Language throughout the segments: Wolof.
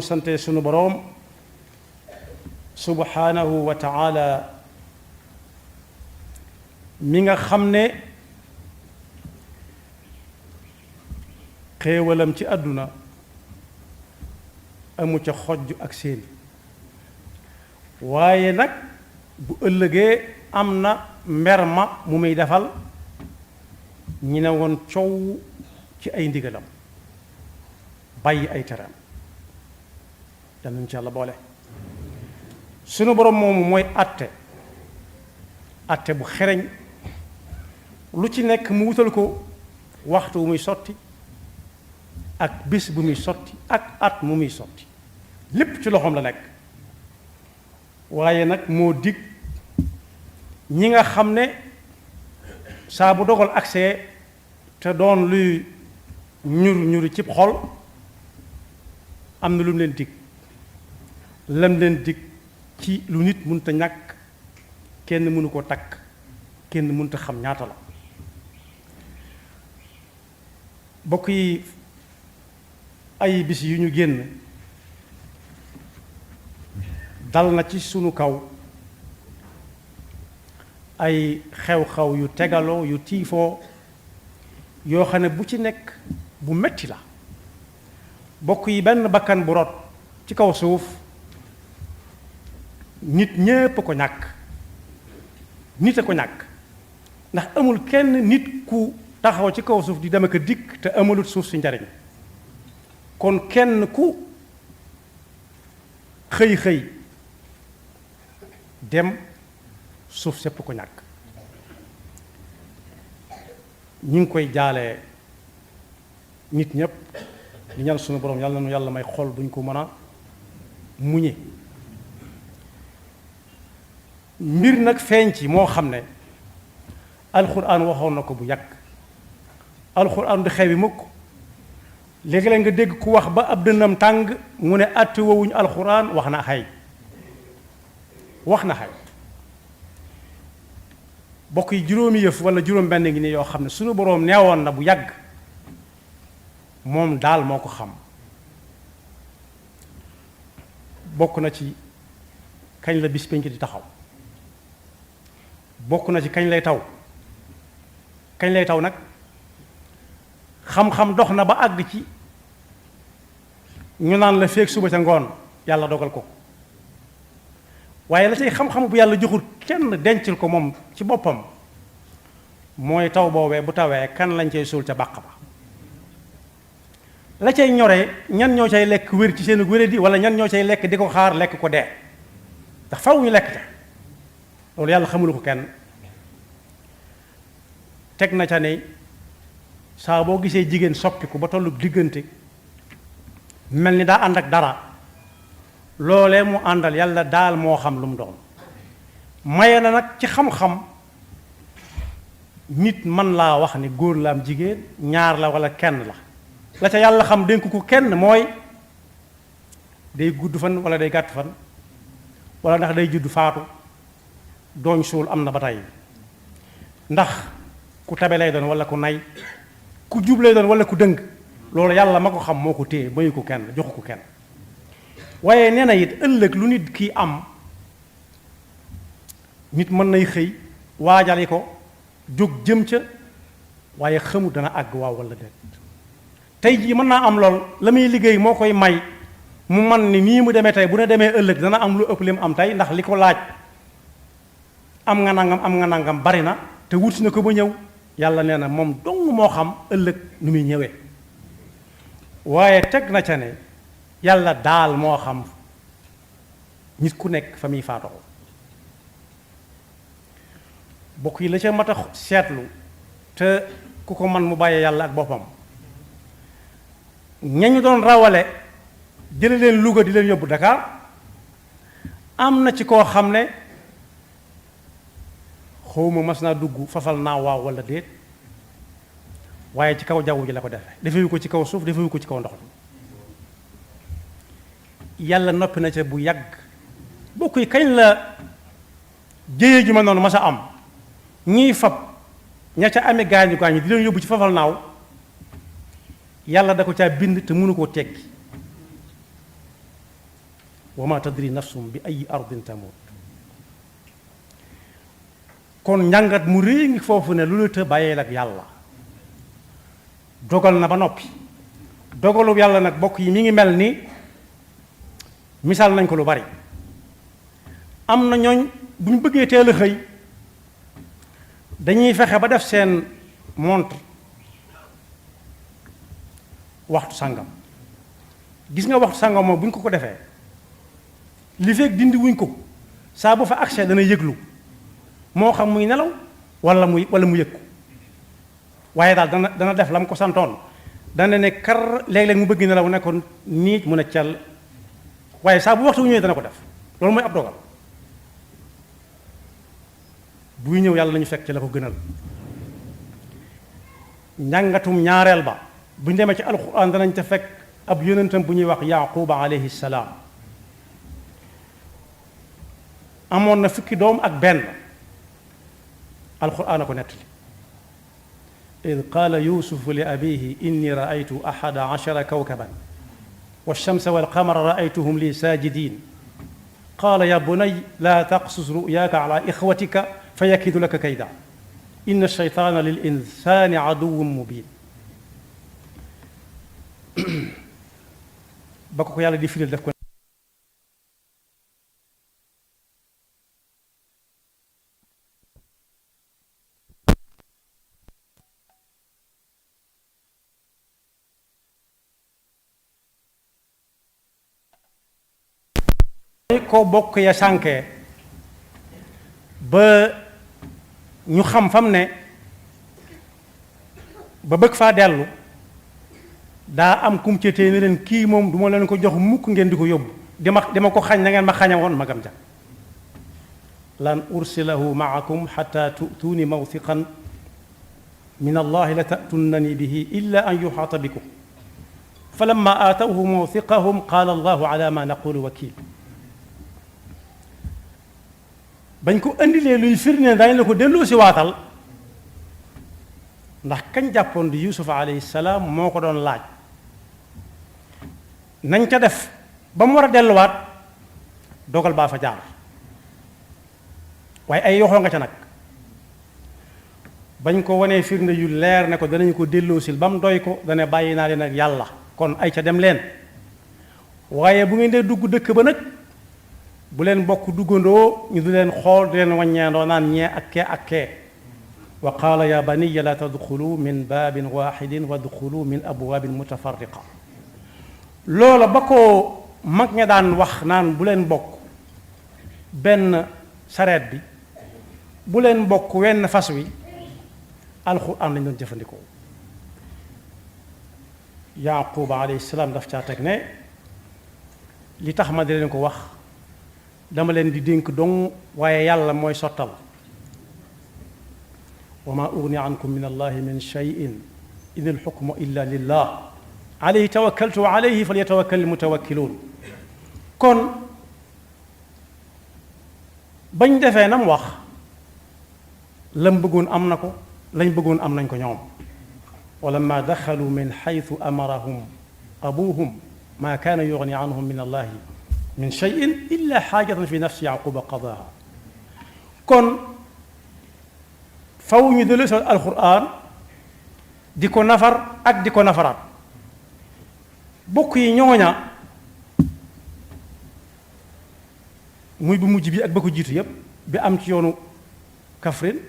sante sunu boroom subhanahu wa taala mi nga xam ne xéewalam ci àdduna amu ca xojj ak seen waaye nag bu ëllëgee am na mber ma mu muy defal ñi ne woon coow ci ay ndigalam bàyyi ay teram yal nañu ci Yàlla boole sunu borom moomu mooy atte bu xereñ lu ci nekk mu wutal ko waxtu bu muy sotti ak bis bu muy sotti ak at mu muy sotti lépp ci loxoom la nekk waaye nag moo dig ñi nga xam ne saa bu dogal accès te doon luy ñuri cib xol am na lu mu leen dig lam leen dig ci lu nit mënta ñàkk kenn mënu ko takk kenn mënta xam ñaata la bokk yi ay bis yu ñu génn dal na ci sunu kaw ay xew-xew yu tegaloo yu tiifoo yoo xam ne bu ci nekk bu metti la bokk yi benn bakkan bu rot ci kaw suuf nit ñépp a ko ñàkk nit a ko ñàkk ndax amul kenn nit ku taxaw ci kaw suuf di dem ak a dikk te amalut suuf si njariñ kon kenn ku xëy dem suuf sépp ko ñàkk ñu ngi koy jaalee nit ñépp di ñaan sunu borom yàlla na nu yàlla may xol buñ ko mën a muñe mbir nag feeñ ci moo xam ne alxuraan waxoon na ko bu yàgg alxuraan du xewi mukk léegi-léeg nga dégg ku wax ba ab dënnam tàng mu ne àtte wowuñu alxuraan wax na xay bokk yi juróomi yëf wala juróom benn ngi ni yoo xam ne suñu boroom neewoon na bu yàgg moom daal moo ko xam bokk na ci kañ la bis penc di taxaw bokk na ci kañ lay taw nag xam-xam dox na ba àgg ci ñu naan la feek suba ca ngoon yàlla dogal ko waaye la cay xam-xam bu yàlla joxul kenn dencil ko moom ci boppam mooy taw boobee bu tawee kan lañ cay suul ca bàq ba la cay ñoree ñan ñoo cay lekk wér ci seen wéradi wala ñan ñoo cay lekk di ko xaar lekk ko dee ndax faw ñu lekk ca loolu yàlla xamulu ko kenn teg na ca ne saa boo gisee jigéen soppiku ba tollu diggante mel ni daa ànd ak dara loolee mu àndal yàlla daal moo xam lu mu doon maye na nag ci xam-xam nit man laa wax ni góor la am jigéen ñaar la wala kenn la ca yàlla xam dénk ko kenn mooy day gudd fan wala day gàtt fan wala ndax day judd faatu dooñ suul am na ba tey ndax ku tabe lay doon wala ku nay ku jub lay doon wala ku dëng loolu yàlla ma ko xam moo ko téye bayu ko kenn joxu ko kenn waaye nee na it ëllëg lu nit kii am nit mën nay xëy waajali ko jóg jëm ca waaye xamut dana àgg waaw wala déet tey jii mën naa am lool la muy liggéey moo koy may mu man ni nii mu demee tey bu ne demee ëllëg dana am lu ëpp li mu am tey ndax li ko laaj am nga nangam bari na te wut na ko ba ñëw yàlla nee na moom dong moo xam ëllëg nu muy ñëwee waaye teg na ca ne yàlla daal moo xam nit ku nekk fa muy faatoo bokk yi la ca mat a seetlu te ku ko man mu bàyyee yàlla ak boppam ñañu doon rawale jële leen Louga di leen yóbbu Dakar am na ci koo xam ne xawma mas naa dugg fafal naa waaw wala déet waaye ci kaw jaww ji la ko defewu ko ci kaw suuf defewu ko ci kaw ndox mi yàlla noppi na ca bu yàgg bokk yi kañ la jéye ji ma noonu mas a am ñiy fab ña ca amee gaañu di leen yóbbu ci fafal naaw yàlla da ko caa bind te mënu koo tekki wa ma tadri nafsum bi ay ardin tamut kon njàngat mu réy ngi foofu ne lu la të bàyyeel ak yàlla dogal na ba noppi dogalu yàlla nag bokk yi mi ngi mel ni misaal nañ ko lu bari am na ñooñ bu ñu bëggee teel a xëy dañuy fexe ba def seen montre waxtu sàngam gis nga waxtu sàngam moom bu ñu ko defee li fekk dindi wuñ ko saa bu fa accès dana yëglu moo xam muy nelaw wala mu yëg ko waaye daal dana def la mu ko santoon dana ne kar léeg-léeg mu bëgg nelaw ne ko niit mu ne cell waaye saa bu waxtu wu ñëwee dana ko def loolu mooy ab dogal buy ñëw yàlla nañu fekk ci la ko gënal njàngatum ñaareel ba bu ñu demee ci alquran danañ ca fekk ab yonentam bu ñuy wax yaquba alayhi salaam amoon na fukki doom ak benn alquran a ko nettali id qaala yusufu li abihi inni raaytu ahada ashara kawkaban والشمس والقمر رأيتهم لي ساجدين قال يا بني لا تقصص رؤياك على إخوتك فيكيد لك كيدا إن الشيطان للإنسان عدو مبين بكو يالا دي فيل داف كو ko bokk ya sànkee ba ñu xam fam ne ba bëgg faa dellu daa am kum ci tee ne leen kii moom du ma leen ko jox mukk ngeen di ko yóbbu dama ko xañ na ngeen ma xaña woon magam ja lan ursilahu maakum xata tu'tuuni mawthiqan min allahi la ta'tunnani bihi illa an yuxaata bikum falamma aatawhu mawthiqahum qaala allahu ala ma naqulu wakil bañ ko indilee luy firnde dañ la ko delloo si waatal ndax kañ jàppoon di yusuf alayhi salaam moo ko doon laaj nañ ca def ba mu war a delluwaat dogal baa fa jaar waaye ay yoxoo nga ca nag bañ ko wanee firnde yu leer ne ko danañu ko delloosil ba mu doy ko dana bàyyi naa leen ak yàlla kon ay ca dem leen waaye bu ngeen dee dugg dëkk ba nag bu leen bokk duggandoo ñu du leen xool di leen wàññeendoo naan ñee ak kee wa qaala ya baniya la tadxulu min baabin waxidin wadxulu min abwaabin mutafarriqa loola ba ko mag ña daan wax naan bu leen bokk benn sareet bi bu leen bokk wenn fas wi alxuraan lañ doon jëfandikoo yaquba alayhi salaam daf caa teg ne li tax ma di leen ko wax dama leen di dénk dong waaye yàlla mooy sottal wa ma ugni ankum min allahi min cheyin in alxukmu illa lillah alayhi tawakkaltu wa alayhi falyatawakkal almutawakkiluun kon bañ defee nam wax lam bëggoon am na ko lañ bëggoon am nañ ko ñoom wa lamma daxalu min xaytu amarahum abuhum ma kaana yugni anhum min allahi min cheyin illa xaajatan fi nafsi yaquba qadaha kon faw ñu delu sa alquran di ko nafar ak di ko nafaraat bokk yi ñooña muy bu mujj bi ak ba ko jiitu yépp bi am ci yoonu Kaffrine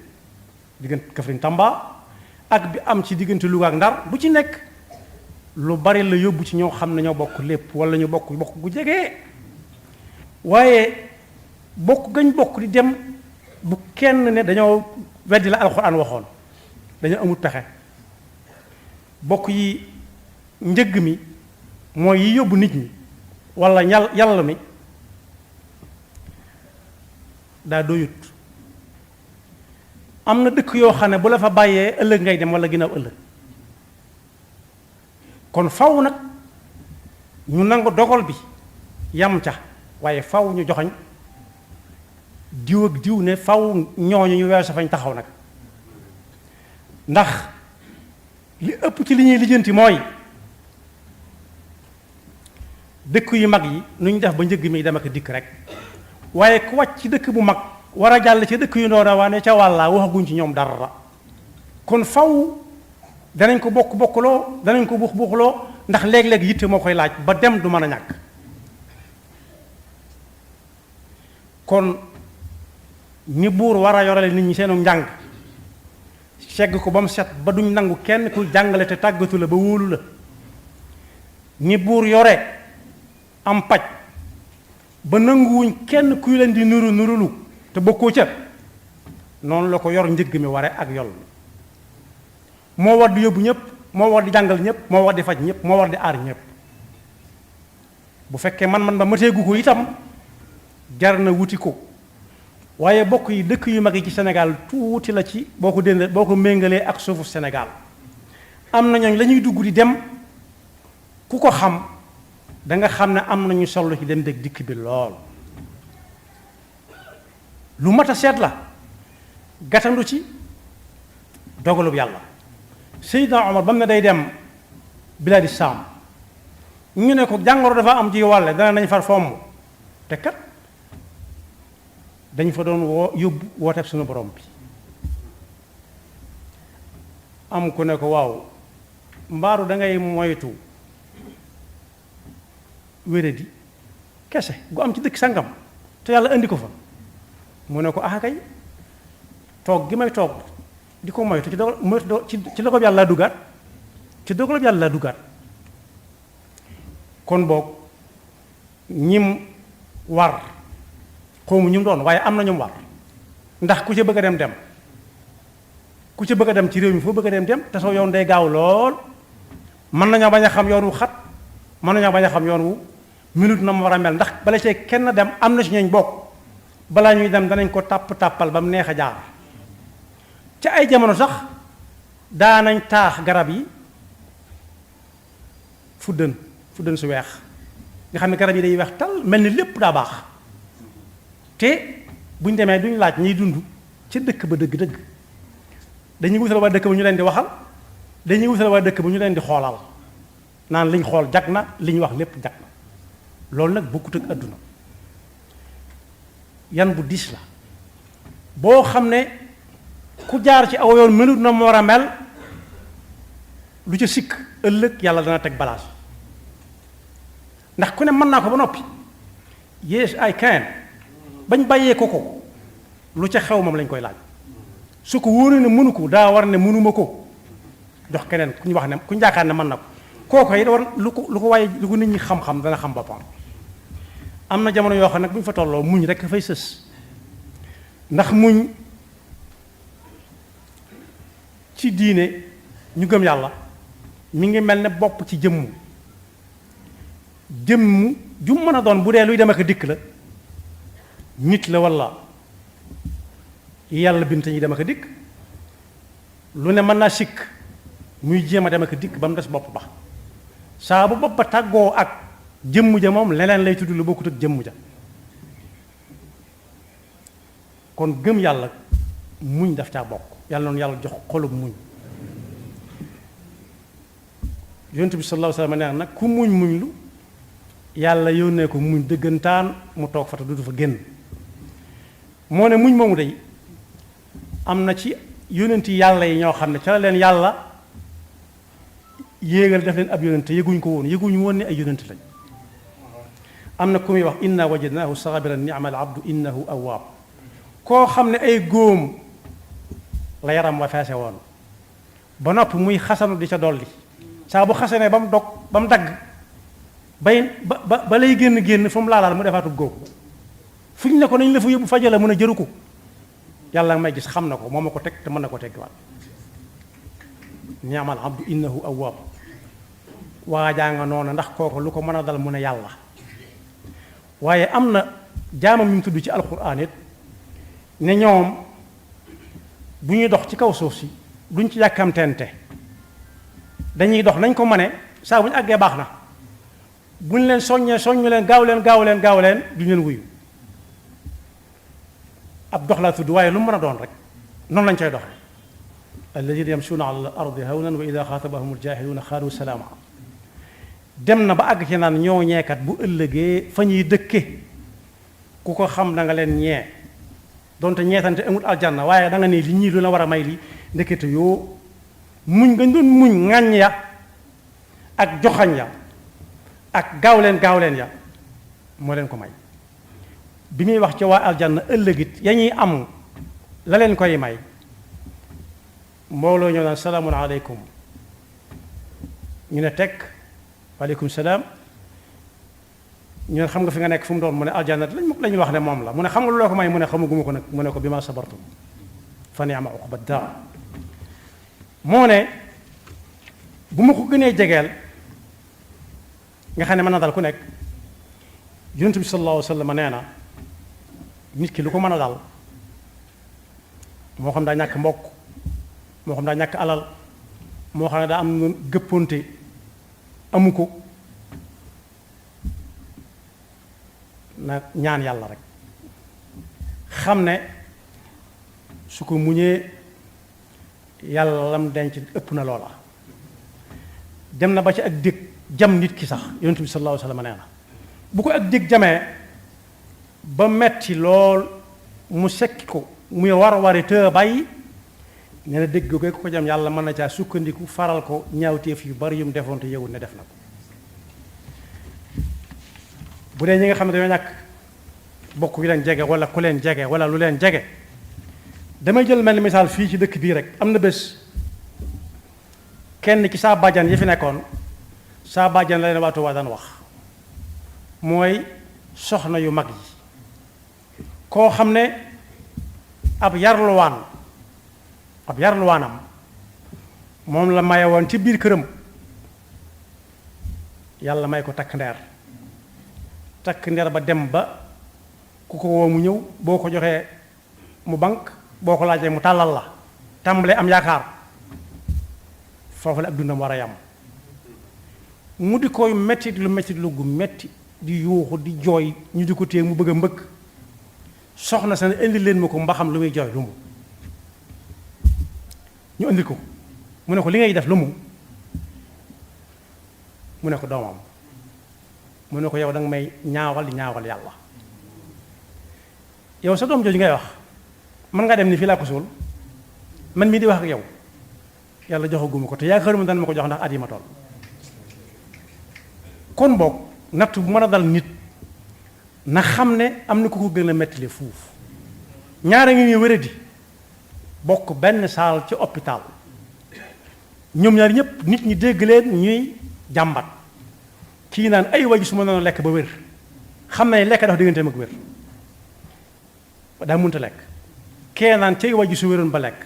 diggante Kaffrine Tamba ak bi am ci diggante Louga ak Ndar bu ci nekk lu bari la yóbbu ci ñoo xam ne ñoo bokk lépp wala ñu bokk gu jege. waaye bokk gañ bokk di dem bu kenn ne dañoo weddi la alxuraan waxoon dañoo amul pexe bokk yi njëgg mi mooy yi yóbbu nit ñi wala yàlla mi daa doyut am na dëkk yoo xam ne bu la fa bàyyee ëllëg ngay dem wala ginnaaw ëllëg kon faw nag ñu nangu dogal bi yam ca waaye faw ñu joxoñ diw ak diw ne faw ñooñu ñu weesu fañ taxaw nag ndax li ëpp ci li ñuy lijjanti mooy dëkk yu mag yi nu ñu def ba njëgg mi dem ak dikk rek waaye ku wàcc ci dëkk bu mag war a jàll ci dëkk yu ndoora waane ca wàllaa waxaguñ ci ñoom dara kon faw danañ ko bokkuloo danañ ko buuxloo ndax léeg-léeg yitte moo koy laaj ba dem du mën a ñàkk kon ni buur war a yorale nit ñi seenu njàng segg ko ba mu set ba duñ nangu kenn ku jàngale te tàggatu la ba wóolu la ni buur yore am paj ba nanguwuñ kenn kuy leen di nurulu te bokkoo ca noonu la ko yor njëgg mi ware ak yol moo war di yóbbu ñëpp moo war di jàngal ñëpp moo war di faj ñëpp moo war di aar ñëpp bu fekkee man ba mateegu ko itam jar na wuti ko waaye bokk yi dëkk yu mag yi ci Sénégal tuuti la ci boo ko méngalee ak suufu Sénégal am na ñooñ la ñuy dugg di dem ku ko xam da nga xam ne am nañu solo ci dem dëkk dikk bi lool lu mat a seet la gàttandu ci dogalub yàlla Seydina Omar ba mu ne day dem bilaadi Saam ñu ne ko jàngoro dafa am ci wàlle dana nañ far fomm te kat dañ fa doon yóbbu wooteeb suñu borom bi am ku ne ko waaw mbaaru da ngay moytu wéradi kese gu am ci dëkk sangam te yàlla indi ko fa mu ne ko ah kay toog gi may toog di ko moytu ci dogal moytu ci dogal yàlla laa duggaat ci dogal yàlla laa duggaat kon boog ñim war xawmu ñu doon waaye am na ñum war ndax ku ci bëgg a dem ku ci bëgg a dem ci réew mi foo bëgg a dem te soo yoon day gaaw lool mën nañoo bañ a xam yoon wu xat mën nañoo bañ a xam yoon wu minute na mu war a mel ndax bala cee kenn dem am na ci ñooñ bokk balaa ñuy dem danañ ko tàppal ba mu neex a jaar ci ay jamono sax daanañ taax garab yi fuddën su weex nga xam ne garab yi day weex tal mel ni lépp daa baax te buñ demee duñ laaj ñiy dund ca dëkk ba dëgg-dëgg dañuy wutal waa dëkk ba ñu leen di waxal dañuy wutal waa dëkk ba ñu leen di xoolal naan liñ xool jag na liñ wax lépp jag na loolu nag bokkut ak àdduna yan bu diis la boo xam ne ku jaar ci aw yoon melut na mu war a mel lu ca sikk ëllëg yàlla dana teg balaas ndax ku ne mën naa ko ba noppi yes I can bañ bàyyee ko lu ca xew moom lañ koy laaj su ko wóoree ne mënu ko daa war ne mënuma ko jox keneen ku ñu wax ne ku ñu yaakaar ne mën na ko kooku it war lu ko waaye lu ko nit ñi xam-xam dana xam boppam am na jamono yoo xam nag bu ñu fa tolloo muñ rek dafay sës ndax muñ ci diine ñu gëm yàlla mi ngi mel ne bopp ci jëmm ju mën a doon bu dee luy dem ak dikk la nit la walla yàlla bint ñi dem ak dikk lu ne mën naa sikk muy jéem a dem ak dikk ba mu des bopp ba saa bu bopp ba tàggoo ak jëmm ja moom leneen lay tudd lu bokkut ak jëmm ja kon gëm yàlla muñ daf caa bokk yàlla noonu yàlla jox xolub muñ yonent bi sallallahu alayhi wa sallam nee nag ku muñ lu yàlla yónnee ko muñ dëggantaan mu toog fa te du fa génn moo ne muñ moomu day am na ci yónent yi yàlla yi ñoo xam ne ca la leen yàlla yéegal def leen ab yónent yëguñ ko woon yëguñ woon ne ay yónent lañ am na ku muy wax inna wajadnaahu sabiran ni'mal abdu innahu awwaab koo xam ne ay góom la yaram wa feese woon ba noppi muy xasanu di ca dolli saa bu xasanee ba mu dog ba mu dagg ba lay génn fu mu laalaal mu defaatu góom fu ñu ne ko nañ la fa yóbbu fajala mën a jëru ko yàlla may gis xam na ko moo ma ko teg te mën na ko teggiwaat ni'mal abdu innahu awwaab waajaa nga noonu ndax kooku lu ko mën a dal mu ne yàlla waaye am na jaamam ñu tudd ci alquran it ne ñoom bu ñuy dox ci kaw suuf si duñ ci yàkkamtente dañuy dox nañ ko mëne saa bu ñu àggee baax na buñ leen soññu leen gaaw leen duñ leen wuyu ab dox laa tudd waaye lu mu mën a doon rek noonu lañ koy doxe alladina yamshuuna ala al ardi hawnan wa ida xaatabahum aljahiluuna qaalu salaama dem na ba àgg ci naan ñoo ñeekat bu ëllëgee fa ñuy dëkke ku ko xam da nga leen ñee donte ñeetante amul aljanna waaye da nga ne li ñii lu la war a may li ndekete yoo muñ nga doon muñ ŋàññ ya ak joxañ ya ak gaaw leen ya moo leen ko may bi muy wax ci waa aljanna ëllëgit ya ñuy am la leen koy may mbooloo ñoo naan salaamun aleykum ñu ne tekk waaleykum salaam ñu ne xam nga fi nga nekk fu mu doon mu ne aljanna lañu wax ne moom la mu ne xam nga lu la ko may mu ne xamaguma ko nag mu ne ko bi ma sabartum fa ni'ma uqba daar moo ne bu ma ko gënee jegeel nga xam ne mën na dal ku nekk yonent bi sallallahu alayhi wa sallam nee na nit ki lu ko mën a dal moo xam daa ñàkk mbokk moo xam daa ñàkk alal moo xam ne daa am nu gëpponte amu ko na ñaan yàlla rek xam ne su ko muñee yàlla lam denc ëpp na loola dem na ba ci ak dég jam nit ki sax yonent bi sallallahu alayhi wa sallam nee na bu ko ak dég jamee ba metti lool mu sekki ko muy war te bàyyi nee na dégg ko jam yàlla mën na caa sukkandiku faral ko ñaawteef yu bari yu mu defoon te yëwul ne def na ko bu dee ñi nga xam ne dañoo ñàkk bokk yu leen jege wala ku leen jege wala lu leen jege damay jël mel ni misaal fii ci dëkk bii rek am na bés kenn ci saa bàjjan yi fi nekkoon saa bàjjan la leen waatu waa daan wax mooy soxna yu mag yi koo xam ne ab yarluwaanam moom la maye woon ci biir këram yàlla may ko takk ndeer ba dem ba ku ko woo mu ñëw boo ko joxee mu bank boo ko laajee mu tàllal la tàmbalee am yaakaar foofu la ak dundam war a yam mu di koy mettit lu gu metti di yuuxu di jooy ñu di ko téye mu bëgg a mbëkk soxna sa ne indi leen ma ko mbaxam lu muy jooy lu mu ñu indi ko mu ne ko li ngay def lu mu ne ko doomam mu ne ko yow danga may ñaawal yàlla yow sa doom jooju ngay wax mën ngaa dem ni fii laa ko suul man mii di wax ak yow yàlla joxaguma ko te yaakaaruma dana ma ko jox ndax at yi ma toll kon boog natt bu mën a dal nit na xam ne am na ku ko gën a mettile fuuf ñaara ngi ñuy wéradi bokk benn saal ci hôpital ñoom ñaar ñëpp nit ñi dégg leen ñuy jàmbat kii naan ay waji su ma noonu lekk ba wér xam na ne lekk dafa digganteem ak wér daa munta lekk kee naan cay waji su wéroon ba lekk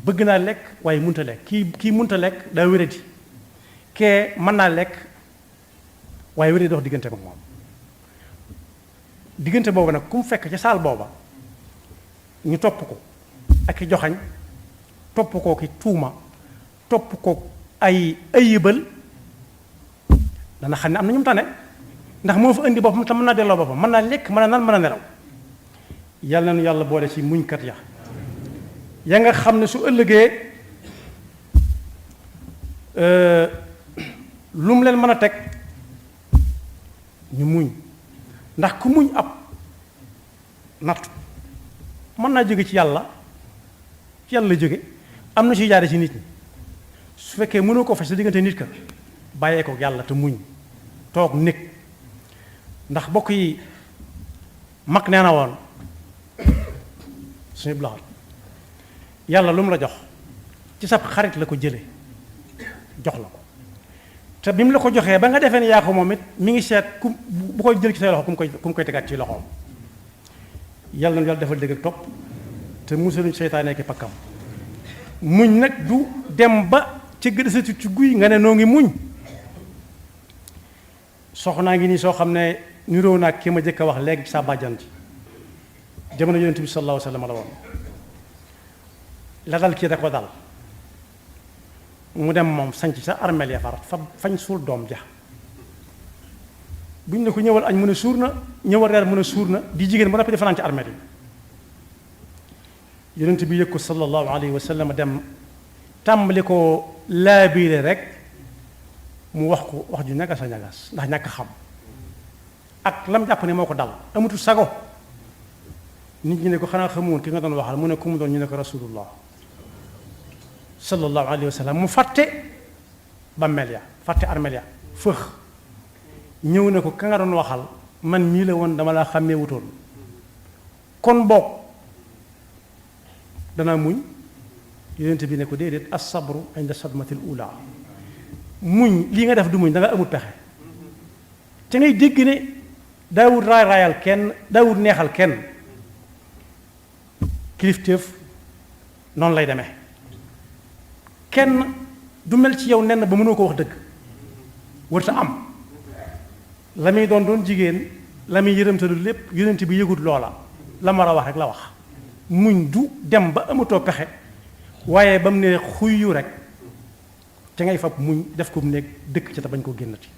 bëgg naa lekk waaye munta lekk kii munta lekk daa wéradi kee mën naa lekk waaye wéradi dox diggante ak moom diggante boobu nag ku mu fekk ca saal booba ñu topp ko ak i joxañ topp koo ki tuuma topp ko ay ayibal dana xam ne am na ñu mu tane ndax moo fa indi boppam te mën naa delloo boppam mën naa lekk mën naa naan mën a nelaw yàlla na nu yàlla boole ci muñkat ya nga xam ne su ëllëgee lu mu leen mën a teg ñu muñ ndax ku muñ ab nattu mën naa jóge ci yàlla jóge am na suy jaare ci nit ñi su fekkee mënoo ko faj sa diggante nit ka bàyyee ko yàlla te muñ toog nekk ndax bokk yi mag nee na woon suñu blaxat yàlla lu mu la jox ci sab xarit la ko jële jox la ko te bi mu la ko joxee ba nga defee ne yaa ko moom it mi ngi seet ku bu koy jël ci say loxo ku mu koy tegaat ci loxoom yàlla na yàlla defal dëgg ak topp te musaluñ seytaane ki pakkam muñ nag du dem ba ci gëdësati ci guy nga ne noo ngi muñ soxnaa ngi nii soo xam ne niroo naa ki ma jëkk a wax léegi ci sa bàjjan ji jamono yonent bi sallallahu alayhi wa sallam la woon la dal kii da ko dal mu dem moom sanc sa armeel ya fa fañ suul doom ja buñ ne ko ñëwal añ mu ne suur na ñëwal reer mu ne suur na di jigéen ba noppi di fanaan ci armeel yi yonent bi yëg ko sallallahu alayhi wa sallam dem tàmbali ko laabiire rek mu wax ko wax ju ñagas a ñagas ndax ñàkk xam ak lam jàpp ne moo ko dal amutu sago nit ñi ne ko xanaa xamoon ki nga doon waxal mu ne ku mu doon ñu ne ko rasulullah sallallahu alayhi wa sallam mu fàtte bammel ya fàtte armel ya fëx ñëw ne ko ka nga doon waxal man mii la woon dama laa xàmmee wutoon kon boog danaa muñ yonent bi ne ko déedéet as-sabru inda sadmatil ula muñ lii nga def du muñ da nga amul pexe ca ngay dégg ne daawut raayal kenn daawut neexal kenn kilifteef noonu lay demee kenn du mel ci yow nenn ba mënoo ko wax dëgg wërta am la muy doon jigéen la muy yërëmtalu lépp yonent bi yëgut loola la mar a wax rek la wax muñ du dem ba amatoo pexe waaye ba mu ne xuyyu rek ca ngay fab muñ def ko mu nekk dëkk ca te bañ koo génnati